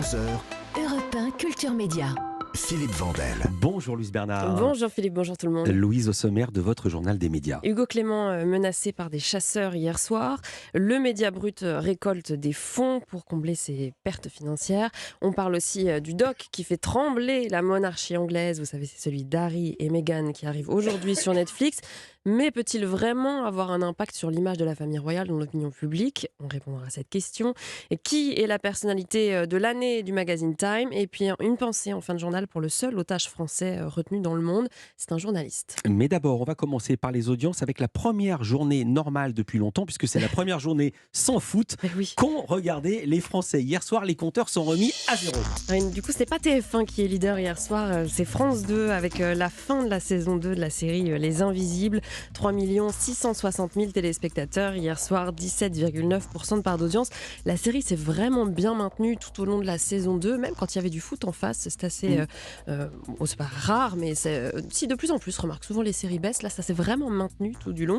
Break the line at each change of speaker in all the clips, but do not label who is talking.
11h,
Europe 1 Culture Média.
Philippe Vandel.
Bonjour Louise Bernard.
Bonjour Philippe, bonjour tout le monde.
Louise, au sommaire de votre journal des médias.
Hugo Clément menacé par des chasseurs hier soir. Le Média Brut récolte des fonds pour combler ses pertes financières. On parle aussi du doc qui fait trembler la monarchie anglaise. Vous savez, c'est celui d'Harry et Meghan qui arrive aujourd'hui sur Netflix. Mais peut-il vraiment avoir un impact sur l'image de la famille royale dans l'opinion publique ? On répondra à cette question. Et qui est la personnalité de l'année du magazine Time ? Et puis une pensée en fin de journal pour le seul otage français retenu dans le monde. C'est un journaliste.
Mais d'abord, on va commencer par les audiences avec la première journée normale depuis longtemps, puisque c'est la première journée sans foot
Oui.
qu'ont regardé les Français. Hier soir, les compteurs sont remis à zéro.
Du coup, c'est pas TF1 qui est leader hier soir, c'est France 2 avec la fin de la saison 2 de la série Les Invisibles. 3 660 000 téléspectateurs. Hier soir, 17,9% de part d'audience. La série s'est vraiment bien maintenue tout au long de la saison 2, même quand il y avait du foot en face. C'est assez... c'est pas rare, mais si de plus en plus, remarque, souvent les séries baissent. Là, ça s'est vraiment maintenu tout du long.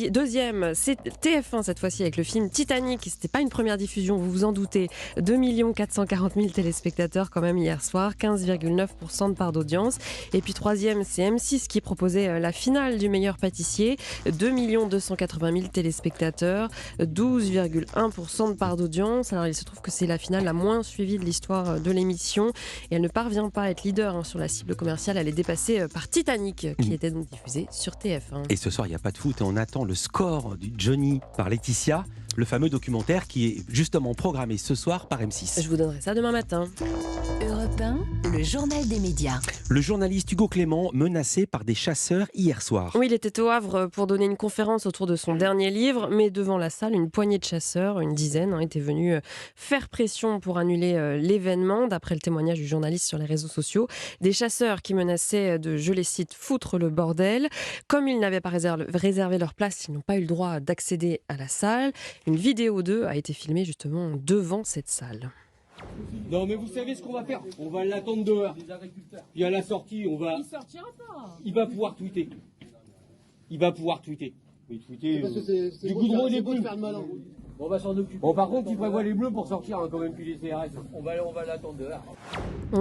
Deuxième, c'est TF1 cette fois-ci avec le film Titanic. C'était pas une première diffusion, vous vous en doutez. 2 440 000 téléspectateurs quand même hier soir, 15,9% de part d'audience. Et puis troisième, c'est M6 qui proposait la finale du meilleur pâtissier, 2 280 000 téléspectateurs, 12,1% de part d'audience. Alors il se trouve que c'est la finale la moins suivie de l'histoire de l'émission et elle ne parvient pas à être leader sur la cible commerciale. Elle est dépassée par Titanic qui était donc diffusée sur TF1.
Et ce soir, il n'y a pas de foot et on attend le score du Johnny par Laetitia, le fameux documentaire qui est justement programmé ce soir par M6.
Je vous donnerai ça demain matin.
Europe 1, le journal des médias.
Le journaliste Hugo Clément menacé par des chasseurs hier soir.
Oui, il était au Havre pour donner une conférence autour de son dernier livre, mais devant la salle, une poignée de chasseurs, une dizaine, étaient venus faire pression pour annuler l'événement, d'après le témoignage du journaliste sur les réseaux sociaux. Des chasseurs qui menaçaient de, je les cite, foutre le bordel. Comme ils n'avaient pas réservé leur place, ils n'ont pas eu le droit d'accéder à la salle. Une vidéo d'eux a été filmée justement devant cette salle.
Non mais vous savez ce qu'on va faire ? On va l'attendre dehors. Puis à la sortie, on va...
Il sortira pas.
Il va pouvoir tweeter. Il va pouvoir tweeter. Oui, tweeter
Parce que c'est
du
beau
goudron et des
de
plumes.
faire le malin.
On va s'en occuper. Bon par contre, il prévoit les bleus pour sortir quand même plus les CRS. On va l'attendre dehors.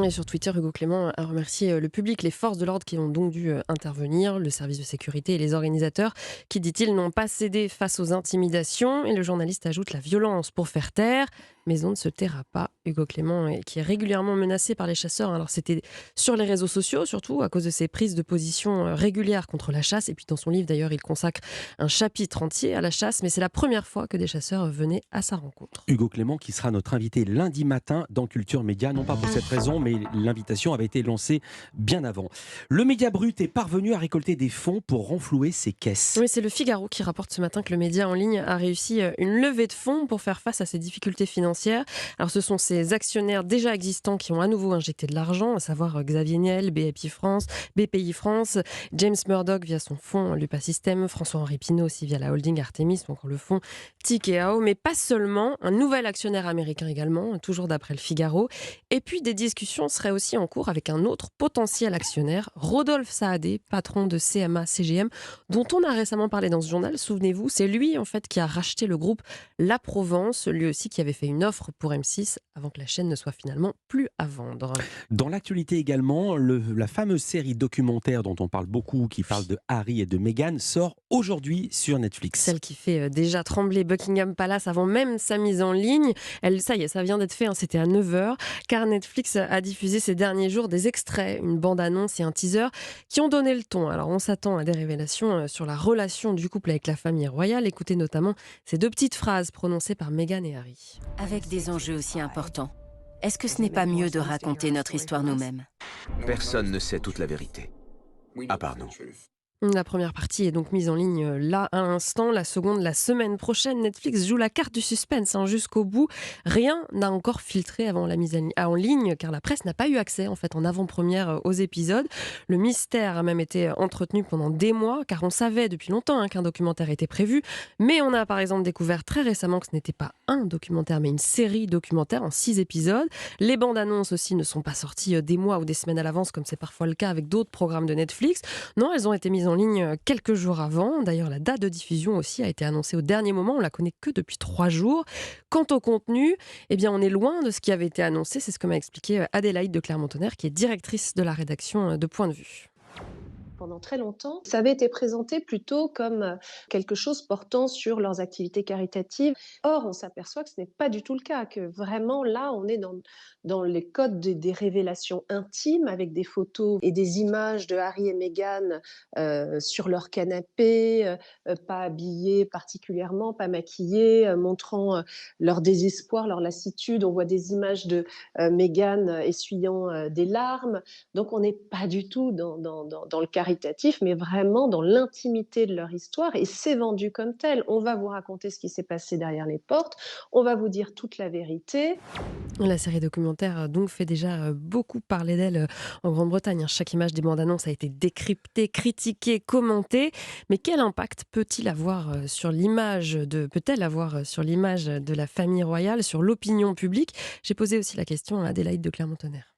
Et sur Twitter, Hugo Clément a remercié le public, les forces de l'ordre qui ont donc dû intervenir, le service de sécurité et les organisateurs qui, dit-il, n'ont pas cédé face aux intimidations. Et le journaliste ajoute la violence pour faire taire. Mais on ne se taira pas. Hugo Clément, qui est régulièrement menacé par les chasseurs. Alors c'était sur les réseaux sociaux, surtout à cause de ses prises de position régulières contre la chasse. Et puis dans son livre, d'ailleurs, il consacre un chapitre entier à la chasse. Mais c'est la première fois que des chasseurs venaient à sa rencontre.
Hugo Clément qui sera notre invité lundi matin dans Culture Média. Non pas pour cette raison, mais l'invitation avait été lancée bien avant. Le Média Brut est parvenu à récolter des fonds pour renflouer ses caisses.
Oui, c'est le Figaro qui rapporte ce matin que le média en ligne a réussi une levée de fonds pour faire face à ses difficultés financières. Alors ce sont ces actionnaires déjà existants qui ont à nouveau injecté de l'argent, à savoir Xavier Niel, BPI France, James Murdoch via son fonds Lupa System, François-Henri Pinault aussi via la holding Artemis ou encore le fonds Tikehau, mais pas seulement, un nouvel actionnaire américain également, toujours d'après le Figaro. Et puis des discussions seraient aussi en cours avec un autre potentiel actionnaire, Rodolphe Saadé, patron de CMA-CGM, dont on a récemment parlé dans ce journal, souvenez-vous, c'est lui en fait qui a racheté le groupe La Provence, lui aussi qui avait fait une offre pour M6 avant que la chaîne ne soit finalement plus à vendre.
Dans l'actualité également, la fameuse série documentaire dont on parle beaucoup, qui parle de Harry et de Meghan, sort aujourd'hui sur Netflix.
Celle qui fait déjà trembler Buckingham Palace avant même sa mise en ligne. Ça y est, ça vient d'être fait, c'était à 9h, car Netflix a diffusé ces derniers jours des extraits, une bande-annonce et un teaser qui ont donné le ton. Alors on s'attend à des révélations sur la relation du couple avec la famille royale. Écoutez notamment ces deux petites phrases prononcées par Meghan et Harry.
Avec des enjeux aussi importants, est-ce que ce n'est pas mieux de raconter notre histoire nous-mêmes ?
Personne ne sait toute la vérité, à part nous.
La première partie est donc mise en ligne là à l'instant. La seconde, la semaine prochaine. Netflix joue la carte du suspense jusqu'au bout. Rien n'a encore filtré avant la mise en ligne car la presse n'a pas eu accès en fait en avant-première aux épisodes. Le mystère a même été entretenu pendant des mois car on savait depuis longtemps qu'un documentaire était prévu. Mais on a par exemple découvert très récemment que ce n'était pas un documentaire mais une série documentaire en 6 épisodes. Les bandes annonces aussi ne sont pas sorties des mois ou des semaines à l'avance comme c'est parfois le cas avec d'autres programmes de Netflix. Non, elles ont été mises en ligne quelques jours avant. D'ailleurs, la date de diffusion aussi a été annoncée au dernier moment. On la connaît que depuis 3 jours. Quant au contenu, eh bien, on est loin de ce qui avait été annoncé. C'est ce que m'a expliqué Adélaïde de Clermont-Tonnerre, qui est directrice de la rédaction de Point de Vue.
Pendant très longtemps, ça avait été présenté plutôt comme quelque chose portant sur leurs activités caritatives. Or, on s'aperçoit que ce n'est pas du tout le cas, que vraiment là, on est dans les codes des révélations intimes, avec des photos et des images de Harry et Meghan sur leur canapé, pas habillés particulièrement, pas maquillés, montrant leur désespoir, leur lassitude. On voit des images de Meghan essuyant des larmes. Donc, on n'est pas du tout dans le caritatif, mais vraiment dans l'intimité de leur histoire, et c'est vendu comme tel. On va vous raconter ce qui s'est passé derrière les portes, on va vous dire toute la vérité.
La série documentaire donc fait déjà beaucoup parler d'elle en Grande-Bretagne. Chaque image des bandes annonces a été décryptée, critiquée, commentée. Mais quel impact peut-elle avoir sur l'image de la famille royale, sur l'opinion publique? J'ai posé aussi la question à Adélaïde de Clermont-Tonnerre.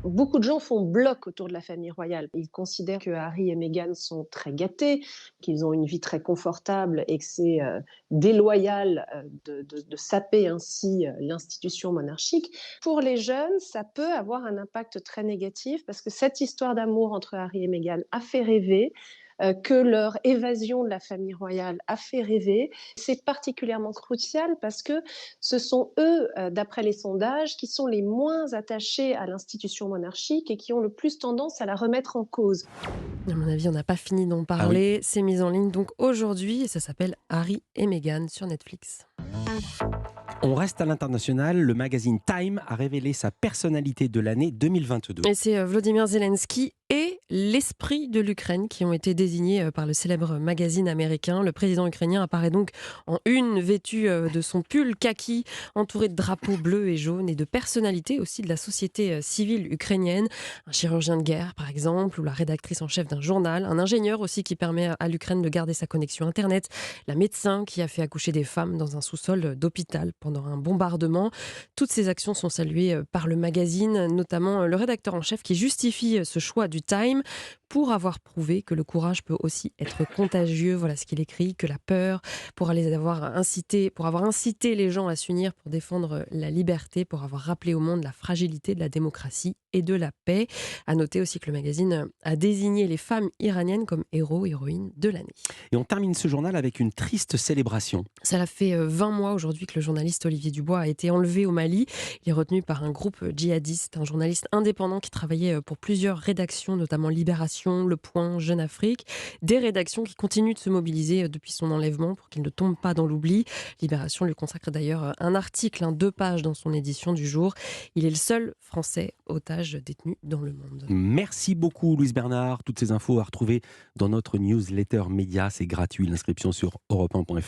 Beaucoup de gens font bloc autour de la famille royale. Ils considèrent que Harry et Meghan sont très gâtés, qu'ils ont une vie très confortable et que c'est déloyal de saper ainsi l'institution monarchique. Pour les jeunes, ça peut avoir un impact très négatif parce que cette histoire d'amour entre Harry et Meghan a fait rêver. Que leur évasion de la famille royale a fait rêver. C'est particulièrement crucial parce que ce sont eux, d'après les sondages, qui sont les moins attachés à l'institution monarchique et qui ont le plus tendance à la remettre en cause.
À mon avis, on n'a pas fini d'en parler. C'est mis en ligne donc aujourd'hui et ça s'appelle Harry et Meghan sur Netflix.
On reste à l'international. Le magazine Time a révélé sa personnalité de l'année 2022.
Et c'est Volodymyr Zelensky et l'esprit de l'Ukraine qui ont été désignés par le célèbre magazine américain. Le président ukrainien apparaît donc en une, vêtu de son pull kaki, entouré de drapeaux bleus et jaunes et de personnalités aussi de la société civile ukrainienne. Un chirurgien de guerre, par exemple, ou la rédactrice en chef d'un journal. Un ingénieur aussi qui permet à l'Ukraine de garder sa connexion Internet. La médecin qui a fait accoucher des femmes dans un sous-sol d'hôpital pendant un bombardement. Toutes ces actions sont saluées par le magazine, notamment le rédacteur en chef qui justifie ce choix du Time pour avoir prouvé que le courage peut aussi être contagieux. Voilà ce qu'il écrit, que la peur, pour avoir incité les gens à s'unir pour défendre la liberté, pour avoir rappelé au monde la fragilité de la démocratie et de la paix. À noter aussi que le magazine a désigné les femmes iraniennes comme héros, héroïnes de l'année.
Et on termine ce journal avec une triste célébration.
Ça fait 20 mois aujourd'hui que le journaliste Olivier Dubois a été enlevé au Mali. Il est retenu par un groupe djihadiste, un journaliste indépendant qui travaillait pour plusieurs rédactions, notamment Libération, Le Point, Jeune Afrique. Des rédactions qui continuent de se mobiliser depuis son enlèvement pour qu'il ne tombe pas dans l'oubli. Libération lui consacre d'ailleurs un article, 2 pages dans son édition du jour. Il est le seul Français otage détenu dans le monde.
Merci beaucoup Louise Bernard. Toutes ces infos à retrouver dans notre newsletter média. C'est gratuit, l'inscription sur europe1.fr.